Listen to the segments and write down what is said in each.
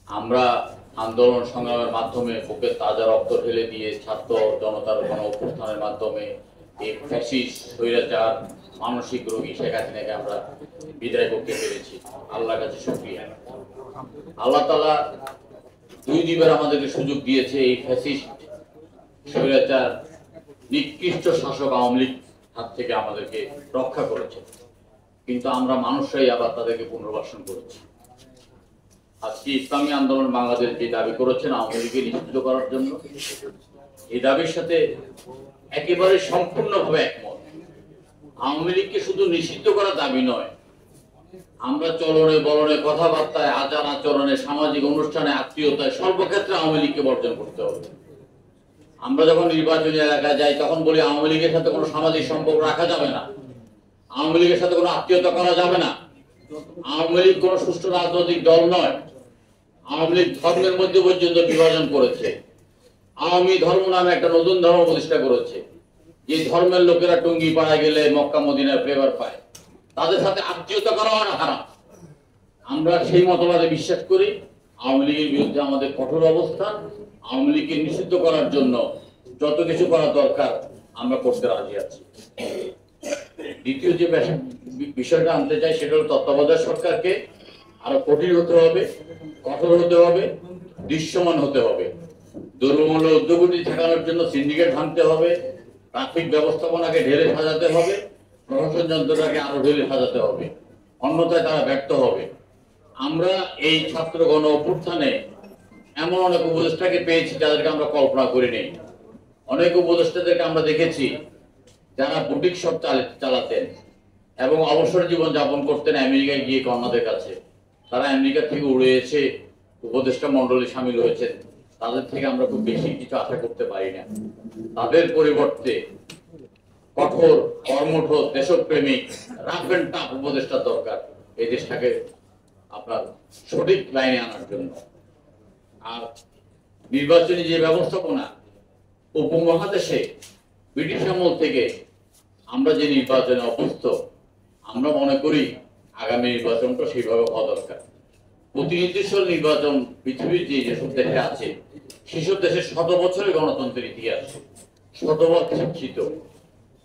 আমরা আন্দোলন সংগ্রামের মাধ্যমে বুকে তাজা রক্ত ঢেলে দিয়ে ছাত্র জনতার গণ অভ্যুত্থানের মাধ্যমে এই ফ্যাসিস্ট স্বৈরাচার মানসিক রোগী শেখ হাসিনাকে আমরা বিদায় করতে পেরেছি। আল্লাহর কাছে শুকরিয়া। আল্লাহ তাআলা দুই দিবার আমাদেরকে সুযোগ দিয়েছে এই ফ্যাসিস্ট স্বৈরাচার নিকৃষ্ট শাসক আওয়ামী লীগ হাত থেকে আমাদেরকে রক্ষা করেছে, কিন্তু আমরা মানুষরাই আবার তাদেরকে পুনর্বাসন করেছি। আজকে ইসলামী আন্দোলন বাংলাদেশ যে দাবি করেছেন আওয়ামী লীগকে নিষিদ্ধ করার জন্য, এই দাবির সাথে একেবারে সম্পূর্ণভাবে একমত। আওয়ামী লীগকে শুধু নিষিদ্ধ করার দাবি নয়, আমরা চলনে বলনে কথাবার্তায় আচার আচরণে সামাজিক অনুষ্ঠানে আত্মীয়তায় সর্বক্ষেত্রে আওয়ামী লীগকে বর্জন করতে হবে। আমরা যখন নির্বাচনী এলাকায় যাই তখন বলি আওয়ামী লীগের সাথে কোনো সামাজিক সম্পর্ক রাখা যাবে না, আওয়ামী লীগের সাথে কোনো আত্মীয়তা করা যাবে না, আওয়ামী লীগ কোনো সুষ্ঠু রাজনৈতিক দল নয়। আওয়ামী লীগ ধর্মের মধ্যে পর্যন্ত বিভাজন করেছে। আওয়ামী ধর্ম নামে একটা নতুন ধর্ম প্রতিষ্ঠা করেছে, যে ধর্মের লোকেরা টুঙ্গি পাড়া গেলে মক্কা মদিনার ফ্লেভার পায়, তাদের সাথে আত্মীয়তা করা হারাম। আমরা সেই মতবাদে বিশ্বাস করি। আওয়ামী লীগের বিরুদ্ধে আমাদের কঠোর অবস্থান। আওয়ামী লীগকে নিষিদ্ধ করার জন্য যত কিছু করা দরকার আমরা করতে রাজি আছি। দ্বিতীয় যে বিষয়টা আনতে চাই সেটা হলো তত্ত্বাবধায়ক সরকারকে আরো কঠিন হতে হবে, কঠোর হতে হবে, দৃশ্যমান হতে হবে। দুর্বল উদ্যোগটি ঠেকানোর জন্য সিন্ডিকেট ভাঙতে হবে, ট্রাফিক ব্যবস্থাপনাকে ঢেলে সাজাতে হবে, প্রশাসন যন্ত্রটাকে আরো ঢেলে সাজাতে হবে, অন্যথায় তারা ব্যর্থ হবে। আমরা এই ছাত্র গণ অভ্যুত্থানে এমন অনেক উপদেষ্টাকে পেয়েছি যাদেরকে আমরা কল্পনা করি নেই। অনেক উপদেষ্টাদেরকে আমরা দেখেছি যারা বুটিক শপ চালাতেন এবং অবসর জীবন যাপন করতেন আমেরিকায় গিয়ে কন্যাদের কাছে। তারা আমেরিকা থেকে উড়ে এসে উপদেষ্টা মন্ডলী সামিল হয়েছেন। তাদের থেকে আমরা খুব বেশি কিছু আশা করতে পারি না। তাদের পরিবর্তে কঠোর কর্মঠ দেশপ্রেমিক রাফ এন্ড টাফ উপদেষ্টা দরকার এই দেশটাকে আপনার সঠিক লাইনে আনার জন্য। আর নির্বাচনী যে ব্যবস্থাপনা উপমহাদেশে ব্রিটিশ আমল থেকে আমরা যে নির্বাচনে অভ্যস্ত, আমরা মনে করি আগামী নির্বাচনটা সেইভাবে হওয়া দরকার। প্রতিনিধিত্বশীল নির্বাচন পৃথিবীর যেসব দেশে আছে সেসব দেশের 100 বছরের গণতন্ত্রের ইতিহাস, শতবার শিক্ষিত।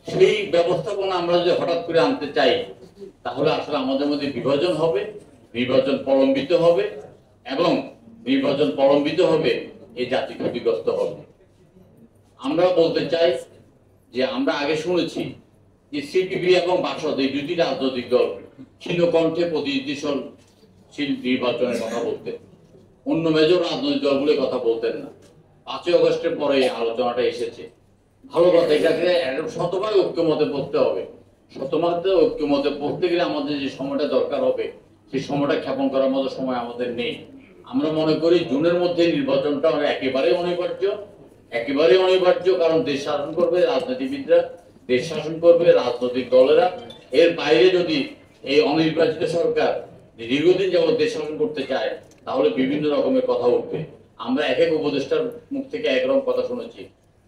সেই ব্যবস্থাপনা আমরা যদি হঠাৎ করে আনতে চাই তাহলে আসলে আমাদের মধ্যে বিভাজন হবে, নির্বাচন প্রলম্বিত হবে এবং নির্বাচন প্রলম্বিত হবে এই জাতি ক্ষতিগ্রস্ত হবে। আমরা বলতে চাই যে আমরা আগে শুনেছি যে সিপিবি এবং বাসদ এই দুটি রাজনৈতিক দল ক্ষীণকণ্ঠে প্রতিনিধিত্বশীল নির্বাচনের কথা বলতেন, অন্য মেজর রাজনৈতিক দলগুলো কথা বলতেন না। 5ই আগস্টের পরে এই আলোচনাটা এসেছে, ভালো কথা। এটাকে শতভাগ ঐক্যমতে পড়তে হবে। শতভাগে ঐক্যমতে পড়তে গেলে আমাদের যে সময়টা দরকার হবে সেই সময়টা ক্ষেপণ করার মতো সময় আমাদের নেই। আমরা মনে করি জুনের মধ্যে নির্বাচনটা একেবারে অনিবার্য, একেবারে অনিবার্য। কারণ দেশ শাসন করবে রাজনীতিবিদরা, দেশ শাসন করবে রাজনৈতিক দলেরা। এর বাইরে যদি এই অনির্বাচিত সরকার দীর্ঘদিন যাবত দেশ শাসন করতে চায় তাহলে বিভিন্ন রকমের কথা উঠবে। আমরা এক এক উপদেষ্টার মুখ থেকে একরকম কথা শুনেছি।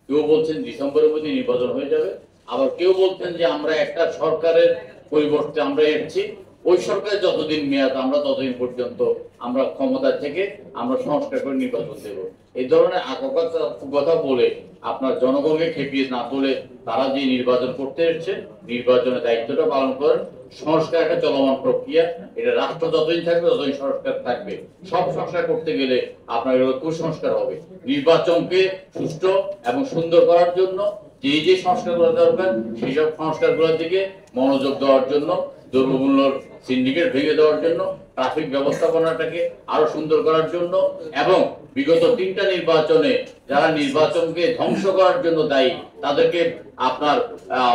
কেউ বলছেন ডিসেম্বরের মধ্যে নির্বাচন হয়ে যাবে, আবার কেউ বলছেন যে আমরা একটা সরকারের পরিবর্তে আমরা এসেছি, ওই সরকার যতদিন মেয়াদ আমরা ততদিন পর্যন্ত আমরা ক্ষমতা থেকে আমরা সংস্কার করে নির্বাচন দেব। এই ধরনের কথা বলে আপনার জনগণকে খেপিয়ে না তোলে তারা যে নির্বাচন করতে এসছে নির্বাচনের দায়িত্বটা পালন করেন। সংস্কার একটা চলমান প্রক্রিয়া, এটা রাষ্ট্র যতদিন থাকবে ততদিন সংস্কার থাকবে। সব সংস্কার করতে গেলে আপনার কুসংস্কার হবে। নির্বাচনকে সুষ্ঠু এবং সুন্দর করার জন্য যে সংস্কারগুলো দরকার সেই সব সংস্কারগুলোর দিকে মনোযোগ দেওয়ার জন্য, দ্রব্যমূল্যর সিন্ডিকেট ভেঙে দেওয়ার জন্য, ট্রাফিক ব্যবস্থাপনাটাকে আরো সুন্দর করার জন্য এবং বিগত 3টা নির্বাচনে যারা নির্বাচনকে ধ্বংস করার জন্য দায়ী তাদেরকে আপনার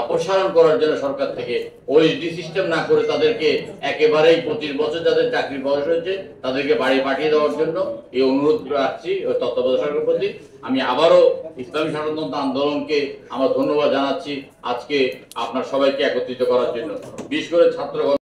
অপসারণ করার জন্য সরকার থেকে ওএসডি সিস্টেম না করে তাদেরকে একেবারেই 25 বছর যাদের চাকরির বয়স হয়েছে তাদেরকে বাড়ি পাঠিয়ে দেওয়ার জন্য এই অনুরোধ রাখছি তত্ত্বাবধায়ক সরকারের প্রতি। আমি আবারও ইসলামী স্বাধীনতা আন্দোলনকে আমার ধন্যবাদ জানাচ্ছি আজকে আপনার সবাইকে একত্রিত করার জন্য, বিশেষ করে ছাত্র